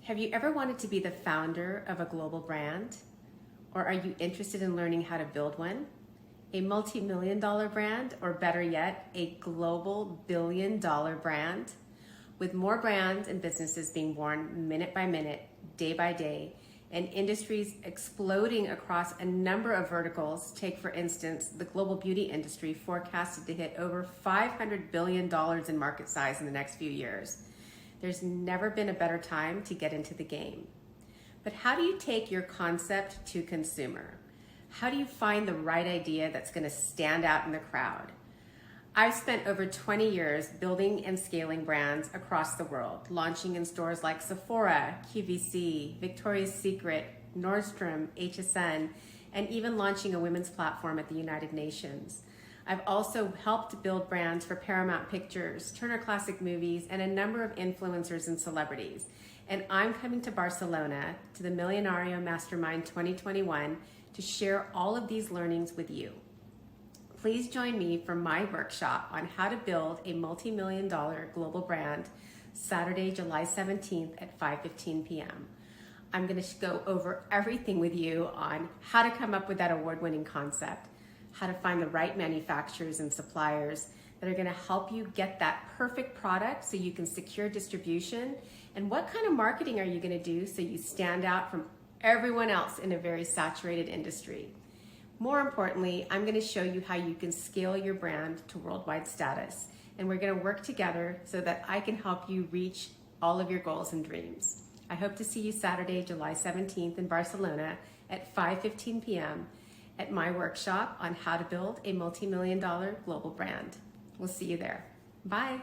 Have you ever wanted to be the founder of a global brand? Or are you interested in learning how to build one? A multi-million-dollar brand, or better yet, a global billion-dollar brand? With more brands and businesses being born minute by minute, day by day, and industries exploding across a number of verticals, take for instance the global beauty industry forecasted to hit over $500 billion in market size in the next few years. There's never been a better time to get into the game. But how do you take your concept to consumer? How do you find the right idea that's going to stand out in the crowd? I've spent over 20 years building and scaling brands across the world, launching in stores like Sephora, QVC, Victoria's Secret, Nordstrom, HSN, and even launching a women's platform at the United Nations. I've also helped build brands for Paramount Pictures, Turner Classic Movies, and a number of influencers and celebrities. And I'm coming to Barcelona to the Millonario Mastermind 2021 to share all of these learnings with you. Please join me for my workshop on how to build a multi-million-dollar global brand Saturday, July 17th at 5:15 p.m. I'm going to go over everything with you on how to come up with that award-winning concept, how to find the right manufacturers and suppliers that are going to help you get that perfect product so you can secure distribution, and what kind of marketing are you going to do so you stand out from everyone else in a very saturated industry. More importantly, I'm going to show you how you can scale your brand to worldwide status, and we're going to work together so that I can help you reach all of your goals and dreams. I hope to see you Saturday, July 17th in Barcelona at 5:15 p.m. at my workshop on how to build a multi-million-dollar global brand. We'll see you there. Bye.